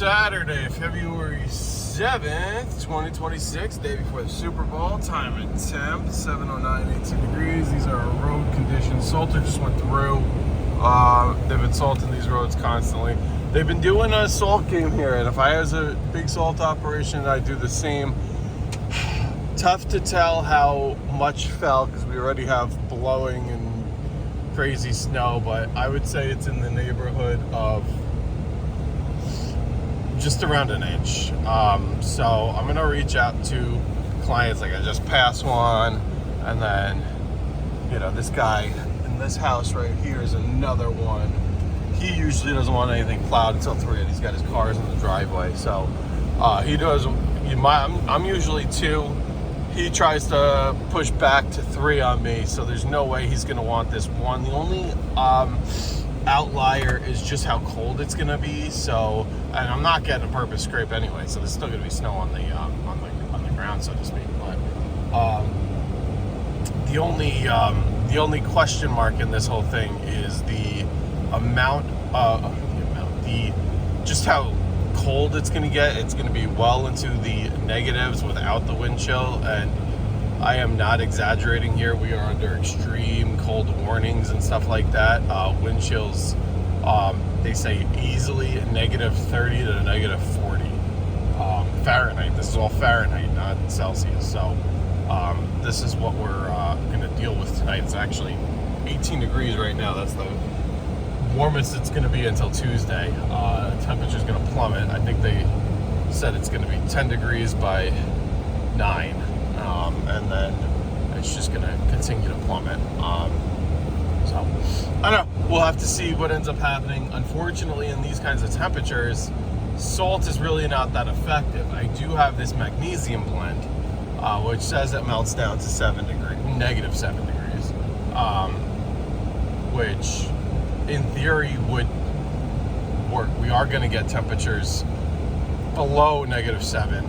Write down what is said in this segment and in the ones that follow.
Saturday, February 7th, 2026, day before the Super Bowl. Time and temp, 7:09, 18 degrees. These are our road conditions. Salter just went through. They've been salting these roads constantly. They've been doing a salt game here, and if I was a big salt operation, I'd do the same. Tough to tell how much fell because we already have blowing and crazy snow, but I would say it's in the neighborhood of just around an inch. So I'm gonna reach out to clients, like I just passed one, and then, you know, this guy in this house right here is another one. He usually doesn't want anything plowed until 3, and he's got his cars in the driveway. So he does. I'm usually 2. He tries to push back to 3 on me, so there's no way he's gonna want this one. The only outlier is just how cold it's gonna be. So, and I'm not getting a purpose scrape anyway, so there's still gonna be snow on the ground, so to speak. But the only question mark in this whole thing is the just how cold it's going to get. It's going to be well into the negatives without the wind chill, and I am not exaggerating here. We are under extreme cold warnings and stuff like that. Wind chills, they say easily -30 to -40 Fahrenheit. This is all Fahrenheit, not Celsius. So this is what we're going to deal with tonight. It's actually 18 degrees right now. That's the warmest it's going to be until Tuesday. Temperature's going to plummet. I think they said it's going to be 10 degrees by 9, and then it's just going to continue to plummet. So I don't know. We'll have to see what ends up happening. Unfortunately, in these kinds of temperatures, salt is really not that effective. I do have this magnesium blend, which says it melts down to -7 degrees, which in theory would work. We are going to get temperatures below -7,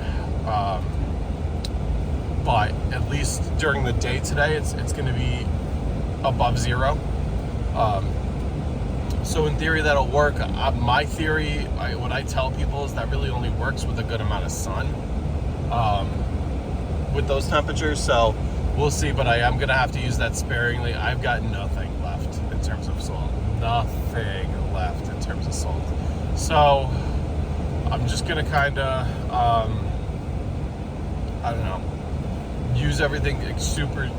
but at least during the day today, it's going to be above 0. So in theory, that'll work. My theory, what I tell people is that really only works with a good amount of sun with those temperatures. So we'll see, but I am going to have to use that sparingly. I've got nothing left in terms of salt. Nothing left in terms of salt. So I'm just gonna kind of I don't know, use everything super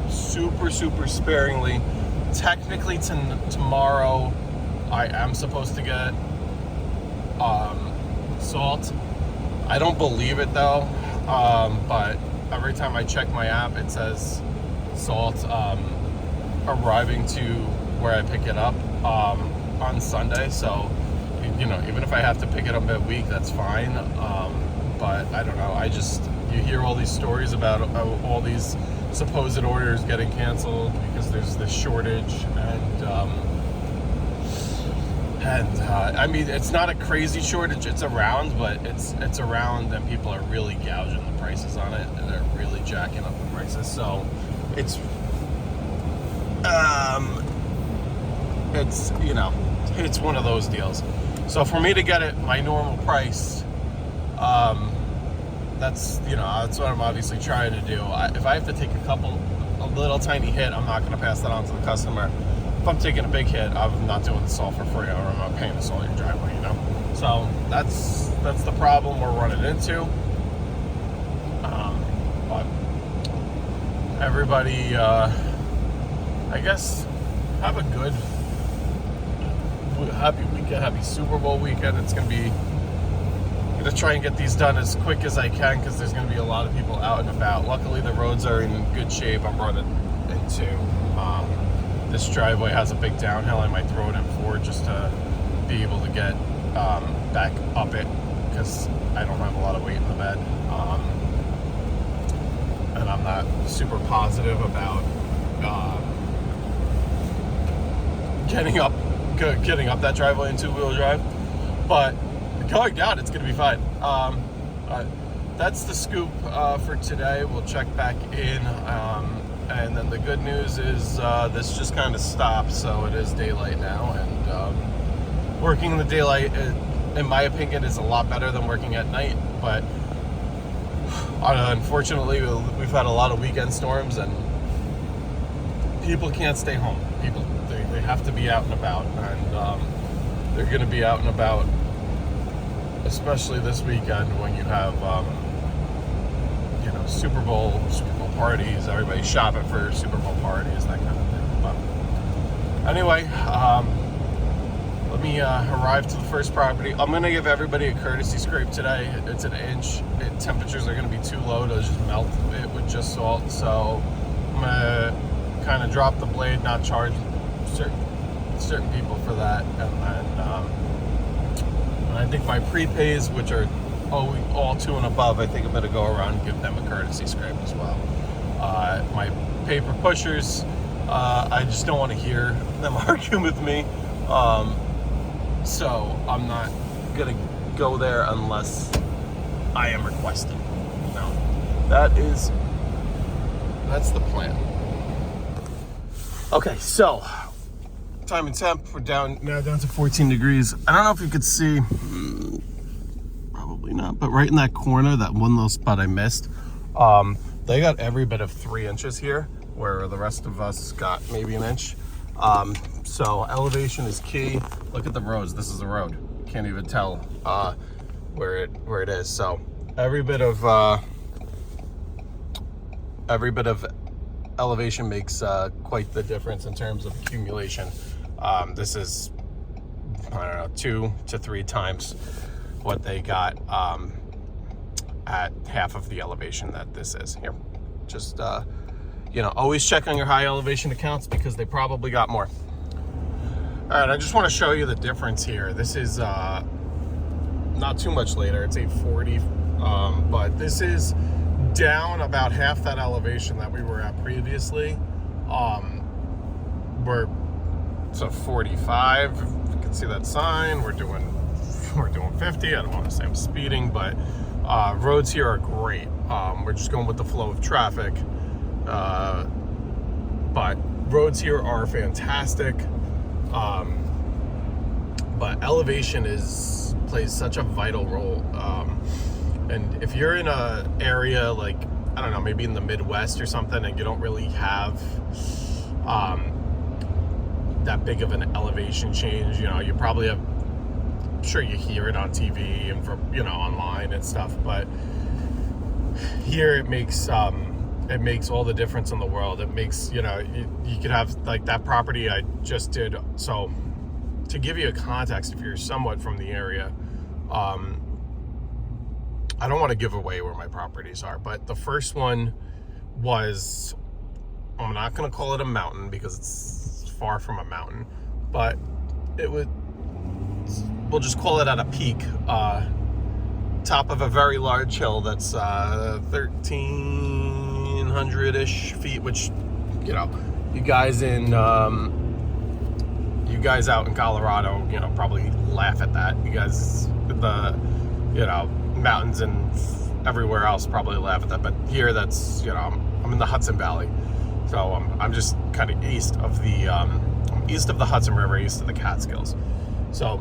sparingly. Technically tomorrow I am supposed to get salt. I don't believe it though, but every time I check my app it says salt arriving to where I pick it up on Sunday. So, you know, even if I have to pick it up midweek, that's fine. But I don't know. You hear all these stories about all these supposed orders getting canceled because there's this shortage, and I mean, it's not a crazy shortage. It's around, but it's around, and people are really gouging the prices on it, and they're really jacking up the prices. So it's you know, it's one of those deals. So for me to get it my normal price, that's what I'm obviously trying to do. If I have to take a little tiny hit, I'm not going to pass that on to the customer. If I'm taking a big hit, I'm not doing the salt for free, or I'm not paying the salt in your driveway, you know. So that's the problem we're running into. But everybody, I guess, have a good, happy weekend, happy Super Bowl weekend. I'm gonna try and get these done as quick as I can because there's gonna be a lot of people out and about. Luckily, the roads are in good shape. I'm running into this driveway has a big downhill. I might throw it in forward just to be able to get back up it because I don't have a lot of weight in the bed, and I'm not super positive about getting up that driveway in 2-wheel drive, but going down, it's going to be fine. That's the scoop for today. We'll check back in, and then the good news is this just kind of stopped, so it is daylight now, and working in the daylight in my opinion, is a lot better than working at night. But unfortunately, we've had a lot of weekend storms, and people can't stay home. People, they have to be out and about, and they're going to be out and about, especially this weekend when you have, Super Bowl parties. Everybody's shopping for Super Bowl parties, that kind of thing. But anyway, let me arrive to the first property. I'm going to give everybody a courtesy scrape today. It's an inch. Temperatures are going to be too low to just melt it with just salt. So I'm going to kind of drop the blade, not charge certain people for that. And I think my prepays, which are all 2 and above, I think I'm going to go around and give them a courtesy scrape as well. My paper pushers, I just don't want to hear them argue with me. So I'm not going to go there unless I am requested. No, that's the plan. Okay, so time and temp, we're down to 14 degrees. I don't know if you could see, probably not, but right in that corner, that one little spot I missed, they got every bit of 3 inches here, where the rest of us got maybe an inch. So elevation is key. Look at the roads. This is the road. Can't even tell where it is. So every bit of elevation makes quite the difference in terms of accumulation. This is, I don't know, 2 to 3 times what they got at half of the elevation that this is here. Just always check on your high elevation accounts because they probably got more. All right, I just want to show you the difference here. This is not too much later. It's 8:40, but this is down about half that elevation that we were at previously. We're 45. You can see that sign. We're doing 50. I don't want to say I'm speeding, but roads here are great. We're just going with the flow of traffic. But roads here are fantastic. But elevation plays such a vital role. And if you're in a area like, I don't know, maybe in the Midwest or something, and you don't really have that big of an elevation change, you probably have, I'm sure you hear it on TV and from, online and stuff, but here it makes all the difference in the world. It makes, you could have like that property I just did. So to give you a context, if you're somewhat from the area, I don't want to give away where my properties are, but the first one was, I'm not going to call it a mountain because it's far from a mountain, but we'll just call it at a peak, top of a very large hill that's 1,300-ish feet, which, you guys out in Colorado, probably laugh at that. You guys, the, mountains and everywhere else probably laugh at that. But here, that's, I'm in the Hudson Valley. So I'm just kind of east of the Hudson River, east of the Catskills. So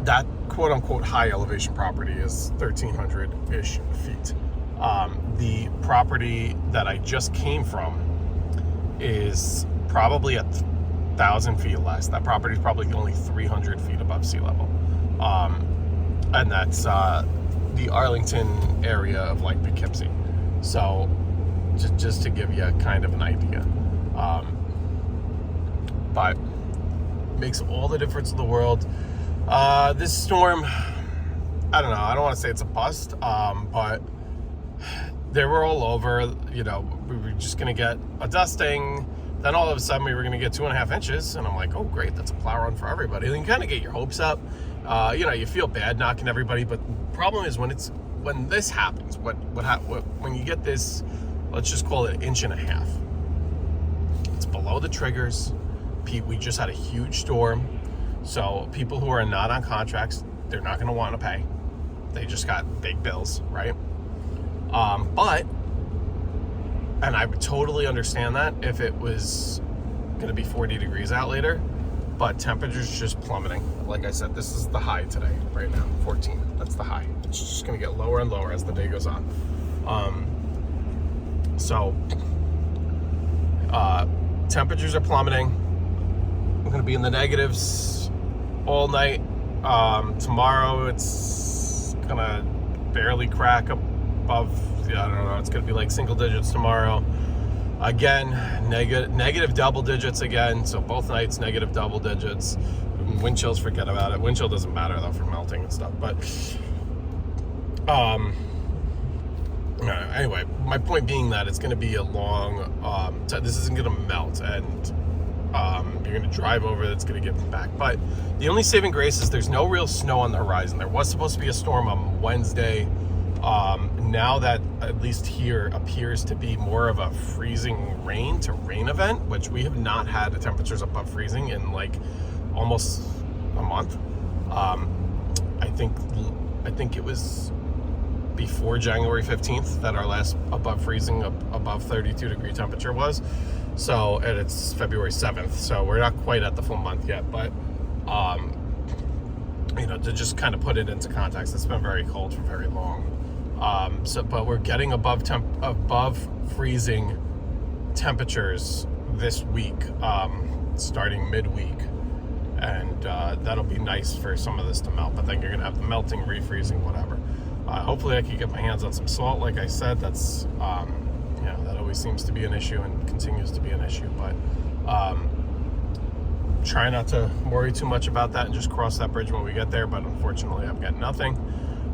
that quote unquote high elevation property is 1,300-ish feet. The property that I just came from is probably 1,000 feet less. That property is probably only 300 feet above sea level. And that's the Arlington area of Lake Poughkeepsie. So just to give you kind of an idea. But makes all the difference in the world. This storm, I don't know, I don't want to say it's a bust, but they were all over. We were just going to get a dusting. Then all of a sudden we were going to get 2.5 inches. And I'm like, oh, great, that's a plow run for everybody. And you kind of get your hopes up. You feel bad knocking everybody. But the problem is when this happens, when you get this, let's just call it 1.5 inches. It's below the triggers. We just had a huge storm. So people who are not on contracts, they're not going to want to pay. They just got big bills, right? And I would totally understand that if it was going to be 40 degrees out later. but temperatures just plummeting. Like I said, this is the high today, right now, 14. That's the high. It's just gonna get lower and lower as the day goes on. Temperatures are plummeting. We're gonna be in the negatives all night. Tomorrow it's gonna barely crack above, I don't know, it's gonna be like single digits tomorrow. Again, negative double digits again. So both nights, negative double digits. Wind chills, forget about it. Wind chill doesn't matter though for melting and stuff. But anyway, my point being that it's going to be a long. This isn't going to melt, and you're going to drive over. It's going to get back. But the only saving grace is there's no real snow on the horizon. There was supposed to be a storm on Wednesday. Now that at least here appears to be more of a freezing rain to rain event, which we have not had the temperatures above freezing in like almost a month. I think it was before January 15th that our last above freezing, above 32 degree temperature was. So, and it's February 7th, so we're not quite at the full month yet, but you know, to just kind of put it into context, it's been very cold for very long. But we're getting above freezing temperatures this week, starting midweek, and that'll be nice for some of this to melt. But then you're gonna have the melting, refreezing, whatever. Hopefully, I can get my hands on some salt. Like I said, that's you know, that always seems to be an issue and continues to be an issue. But try not to worry too much about that and just cross that bridge when we get there. But unfortunately, I've got nothing.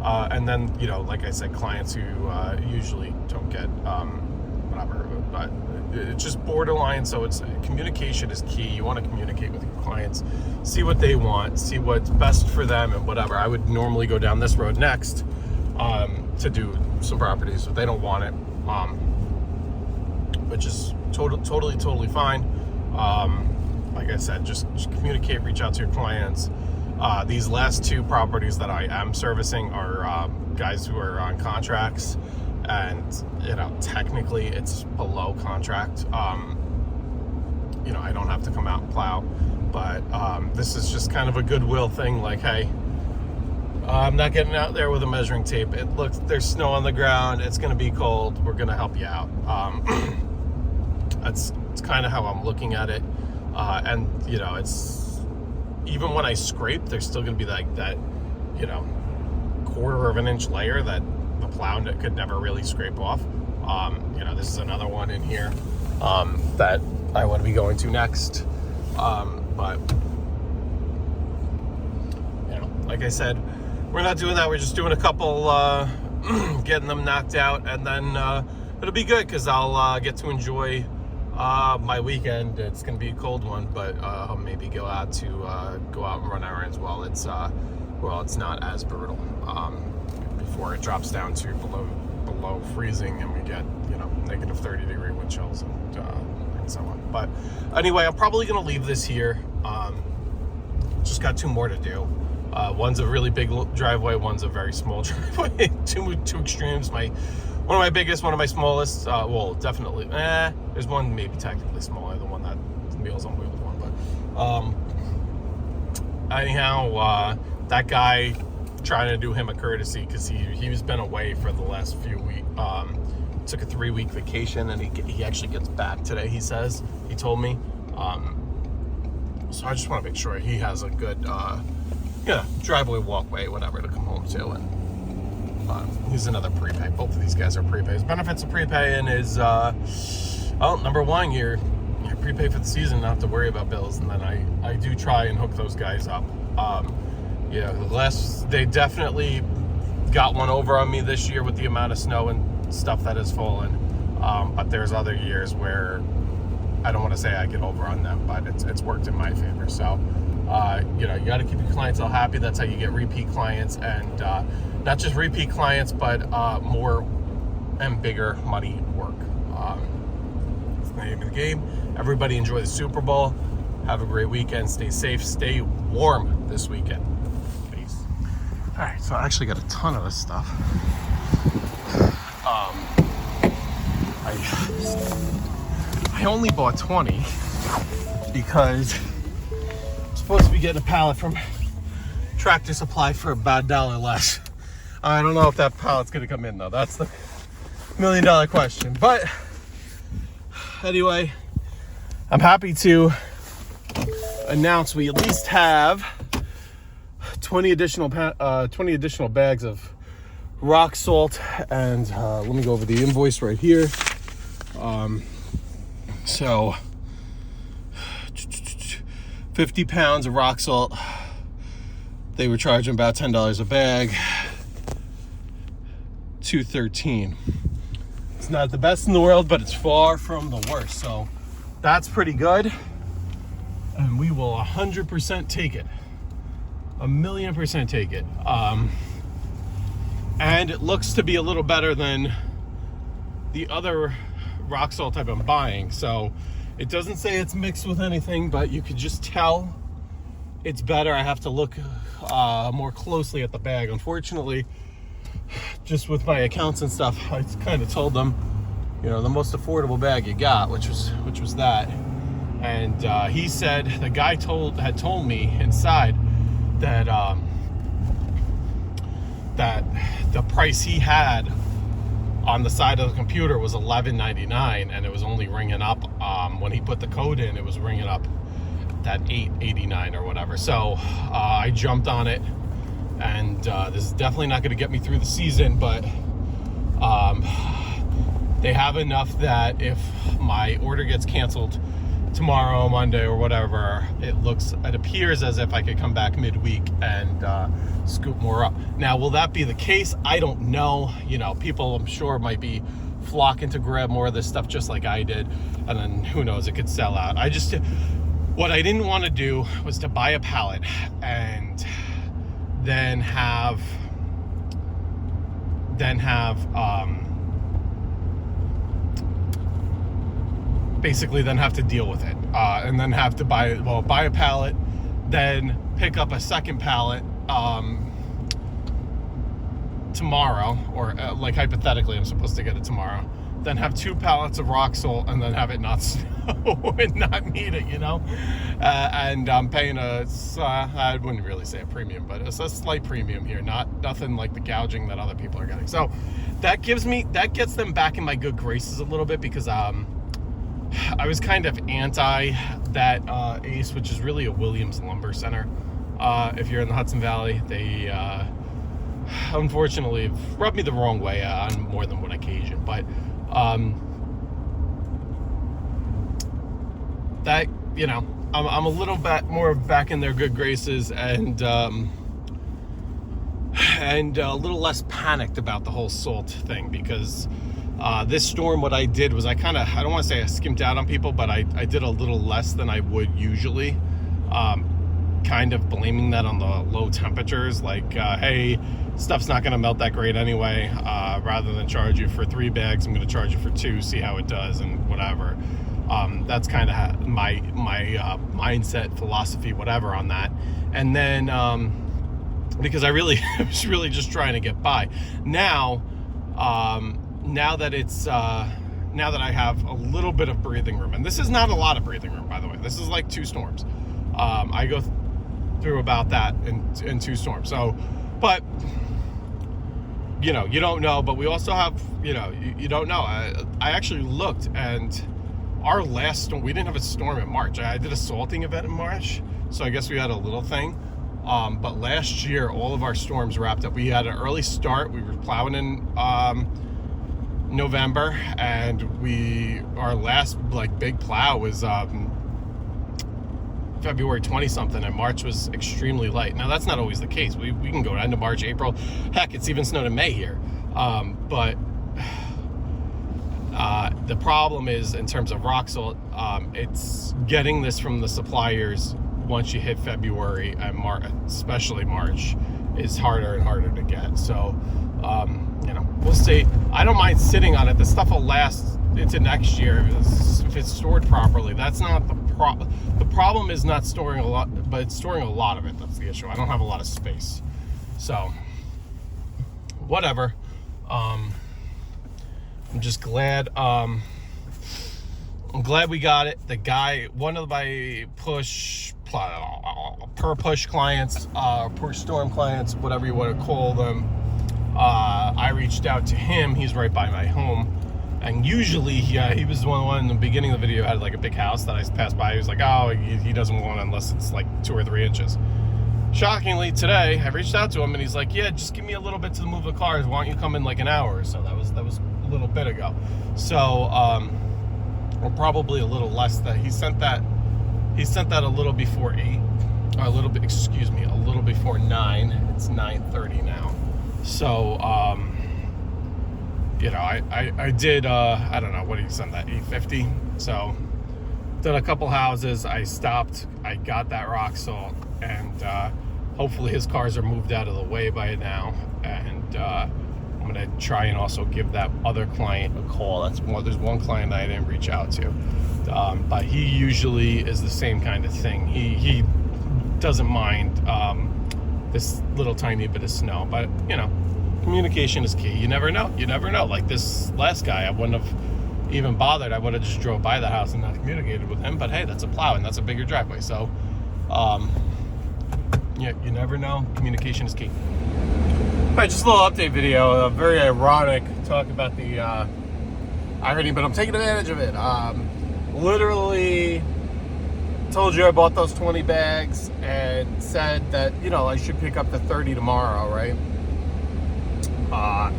And then, you know, like I said, clients who usually don't get whatever, but it's just borderline. So it's communication is key. You want to communicate with your clients, see what they want, see what's best for them, and whatever. I would normally go down this road next to do some properties, but they don't want it, which is totally fine. Like I said, just communicate, reach out to your clients. These last two properties that I am servicing are guys who are on contracts, and you know, technically it's below contract. You know, I don't have to come out and plow, but this is just kind of a goodwill thing. Like, hey, I'm not getting out there with a measuring tape. It looks, there's snow on the ground. It's going to be cold. We're going to help you out. It's kind of how I'm looking at it, and you know, it's. Even when I scrape, there's still going to be like that, you know, quarter of an inch layer that the plow could never really scrape off. You know, this is another one in here that I want to be going to next. But, you know, like I said, we're not doing that. We're just doing a couple, getting them knocked out, and then it'll be good because I'll get to enjoy my weekend. It's gonna be a cold one, but I'll maybe go out and run errands while it's not as brutal, before it drops down to below freezing and we get, you know, negative 30 degree wind chills and so on. But anyway, I'm probably gonna leave this here. Just got two more to do. One's a really big driveway, one's a very small driveway. two extremes. One of my biggest, one of my smallest. Well, definitely. There's one maybe technically smaller, the one that Meals on Wheels one. But anyhow, that guy, trying to do him a courtesy because he's been away for the last few weeks. Took a 3-week vacation, and he actually gets back today. He says, he told me. So I just want to make sure he has a good, driveway, walkway, whatever to come home to, and. He's another prepay. Both of these guys are prepays. Benefits of prepaying is, well, number one, you're prepay for the season, not have to worry about bills. And then I do try and hook those guys up. Yeah, they definitely got one over on me this year with the amount of snow and stuff that has fallen. But there's other years where I don't want to say I get over on them, but it's worked in my favor. So, you know, you got to keep your clients all happy. That's how you get repeat clients, and not just repeat clients, but more and bigger money work. It's the name of the game. Everybody enjoy the Super Bowl. Have a great weekend. Stay safe. Stay warm this weekend. Peace. All right, so I actually got a ton of this stuff. I only bought 20 because supposed to be getting a pallet from Tractor Supply for about $1 less. I don't know if that pallet's gonna come in though. That's the $1 million question. But anyway, I'm happy to announce we at least have 20 additional bags of rock salt, and let me go over the invoice right here. So 50 pounds of rock salt. They were charging about $10 a bag. $213. It's not the best in the world, but it's far from the worst. So that's pretty good. And we will 100% take it. 1,000,000% take it. And it looks to be a little better than the other rock salt I've been buying. So it doesn't say it's mixed with anything, but you could just tell it's better. I have to look more closely at the bag. Unfortunately, just with my accounts and stuff, I kind of told them, you know, the most affordable bag you got, which was that. And he said, the guy had told me inside that that the price he had on the side of the computer was $11.99, and it was only ringing up when he put the code in. It was ringing up that $8.89 or whatever. So I jumped on it, and this is definitely not going to get me through the season, but they have enough that if my order gets canceled tomorrow, Monday, or whatever, it appears as if I could come back midweek and scoop more up. Now, will that be the case? I don't know. You know, people I'm sure might be flocking to grab more of this stuff just like I did, and then who knows, it could sell out. What I didn't want to do was to buy a pallet and then have basically then have to deal with it, and then have to buy a pallet, then pick up a second pallet tomorrow, or like hypothetically I'm supposed to get it tomorrow, then have 2 pallets of rock salt, and then have it not snow and not need it, you know. And I'm paying I wouldn't really say a premium, but it's a slight premium here, nothing like the gouging that other people are getting. So that gets them back in my good graces a little bit, because I was kind of anti that Ace, which is really a Williams Lumber Center. If you're in the Hudson Valley, they unfortunately rubbed me the wrong way on more than one occasion. But that, you know, I'm a little bit more back in their good graces, and a little less panicked about the whole salt thing, because this storm, what I did was I don't want to say I skimped out on people, but I did a little less than I would usually, kind of blaming that on the low temperatures, like, hey, stuff's not going to melt that great anyway. Rather than charge you for 3 bags, I'm going to charge you for 2, see how it does, and whatever. That's kind of my mindset, philosophy, whatever on that. And then because I was really just trying to get by. Now that I have a little bit of breathing room, and this is not a lot of breathing room, by the way. This is like 2 storms. I go through about that in 2 storms. So, but you know, you don't know. But we also have, you know, you don't know. I actually looked, and our last storm, we didn't have a storm in March. I did a salting event in March, so I guess we had a little thing. But last year, all of our storms wrapped up. We had an early start. We were plowing in November, and our last like big plow was February 20-something, and March was extremely light. Now, that's not always the case. We can go into March, April. Heck, it's even snowed in May here. But the problem is, in terms of rock salt, it's getting this from the suppliers once you hit February and March, especially March, is harder and harder to get. So, you know, we'll see. I don't mind sitting on it. The stuff will last into next year if it's stored properly. That's not the problem. The problem is not storing a lot, but it's storing a lot of it. That's the issue. I don't have a lot of space. So, whatever. I'm just glad. I'm glad we got it. The guy, one of my push per push clients, per storm clients, whatever you want to call them. I reached out to him. He's right by my home. And usually he was the one in the beginning of the video had like a big house that I passed by. He was like, oh, he doesn't want it unless it's like 2 or 3 inches. Shockingly, today I reached out to him and he's like, yeah, just give me a little bit to move the cars. Why don't you come in like an hour or so? That was a little bit ago. So, or probably a little less. That he sent that a little before 8, or a little before 9. It's 9:30 now. So, you know, I did, I don't know, what did you send that, 850? So, did a couple houses, I stopped, I got that rock salt, and hopefully his cars are moved out of the way by now, and I'm gonna try and also give that other client a call. There's one client that I didn't reach out to, but he usually is the same kind of thing. He doesn't mind this little tiny bit of snow, but you know, communication is key. You never know. Like this last guy, I wouldn't have even bothered. I would have just drove by the house and not communicated with him. But hey, that's a plow and that's a bigger driveway. So, yeah, you never know. Communication is key. All right, just a little update video. Very ironic. Talk about the irony, but I'm taking advantage of it. Literally told you I bought those 20 bags and said that, you know, I should pick up the 30 tomorrow, right?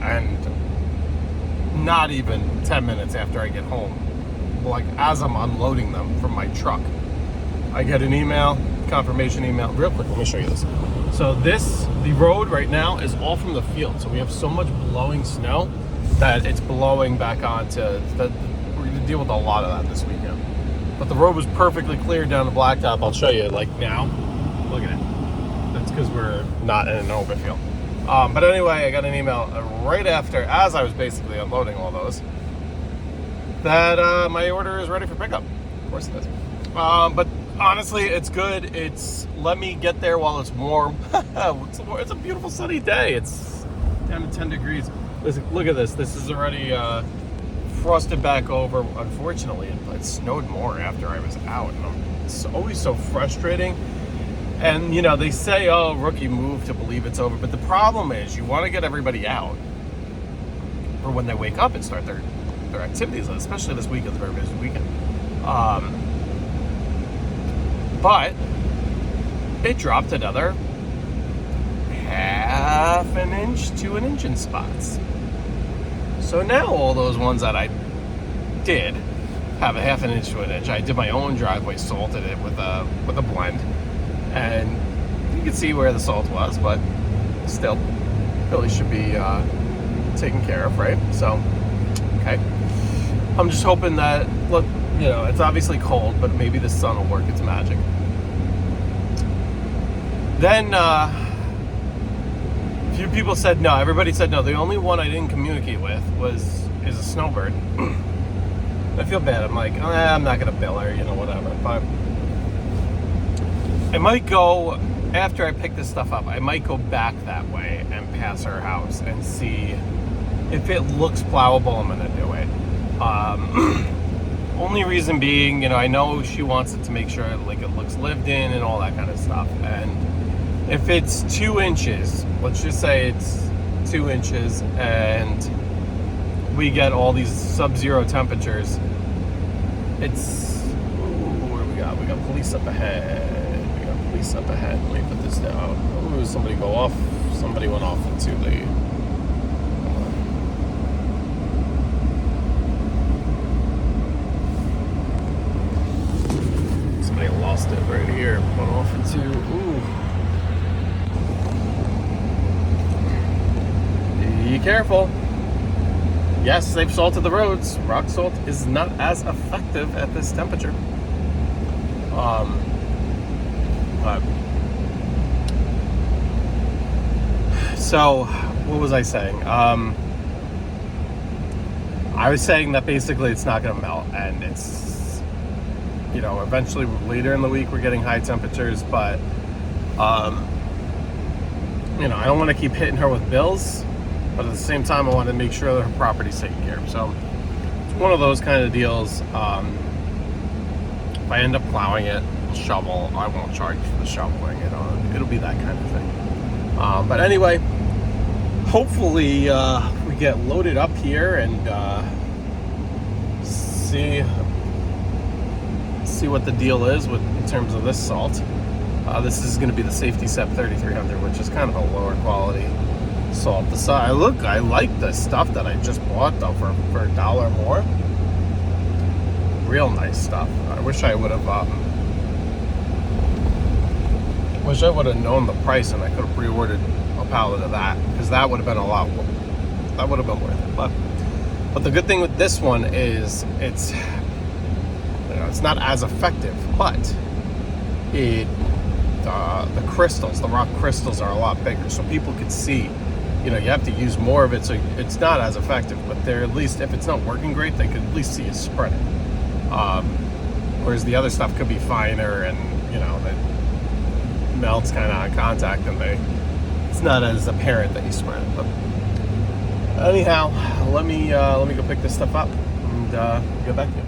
And not even 10 minutes after I get home, like as I'm unloading them from my truck, I get an email, confirmation email. Real quick, let me show you this. So the road right now is all from the field. So we have so much blowing snow that it's blowing back onto we're going to deal with a lot of that this weekend. But the road was perfectly clear down the blacktop. I'll show you like now. Look at it. That's because we're not in an open field. But anyway, I got an email right after, as I was basically unloading all those, that my order is ready for pickup. Of course it is. But honestly, it's good. It's let me get there while it's warm. It's a beautiful sunny day. It's down to 10 degrees. Listen, look at this. This is already frosted back over. Unfortunately, it snowed more after I was out. And it's always so frustrating. And, you know, they say, oh, rookie move to believe it's over. But the problem is you want to get everybody out for when they wake up and start their activities, especially this weekend. It's a very busy weekend. But it dropped another half an inch to an inch in spots. So now all those ones that I did have a half an inch to an inch. I did my own driveway, salted it with a blend. And you can see where the salt was, but still, really should be taken care of, right? So, okay. I'm just hoping that, look, you know, it's obviously cold, but maybe the sun will work its magic. Then, a few people said no. Everybody said no. The only one I didn't communicate with is a snowbird. I feel bad. I'm like, I'm not going to bill her, you know, whatever. But I might go, after I pick this stuff up, I might go back that way and pass her house and see if it looks plowable. I'm going to do it. Only reason being, you know, I know she wants it to make sure like it looks lived in and all that kind of stuff. And if it's 2 inches, let's just say it's 2 inches and we get all these sub-zero temperatures, it's, ooh, what do we got? We got police up ahead. Up ahead. Let me put this down. Ooh, somebody go off. Somebody went off into the. Somebody lost it right here. Went off into. Ooh. Be careful. Yes, they've salted the roads. Rock salt is not as effective at this temperature. So, what was I saying? I was saying that basically it's not going to melt, and it's, you know, eventually later in the week we're getting high temperatures, but, you know, I don't want to keep hitting her with bills, but at the same time I want to make sure that her property's taken care of. So, it's one of those kind of deals. If I end up plowing it, shovel. I won't charge you for the shoveling. It'll be that kind of thing. But anyway, hopefully we get loaded up here and see what the deal is in terms of this salt. This is going to be the Safety Step 3300, which is kind of a lower quality salt. I like the stuff that I just bought though for $1 more. Real nice stuff. I wish I would have known the price, and I could have pre-ordered a pallet of that, because that would have been worth it. But the good thing with this one is it's not as effective, but the rock crystals are a lot bigger, so people could see. You have to use more of it, so it's not as effective, but they're, at least if it's not working great, they could at least see you spread it. Whereas the other stuff could be finer, and it melts kind of on contact, and it's not as apparent that you spread it. But anyhow, let me go pick this stuff up and get back to you.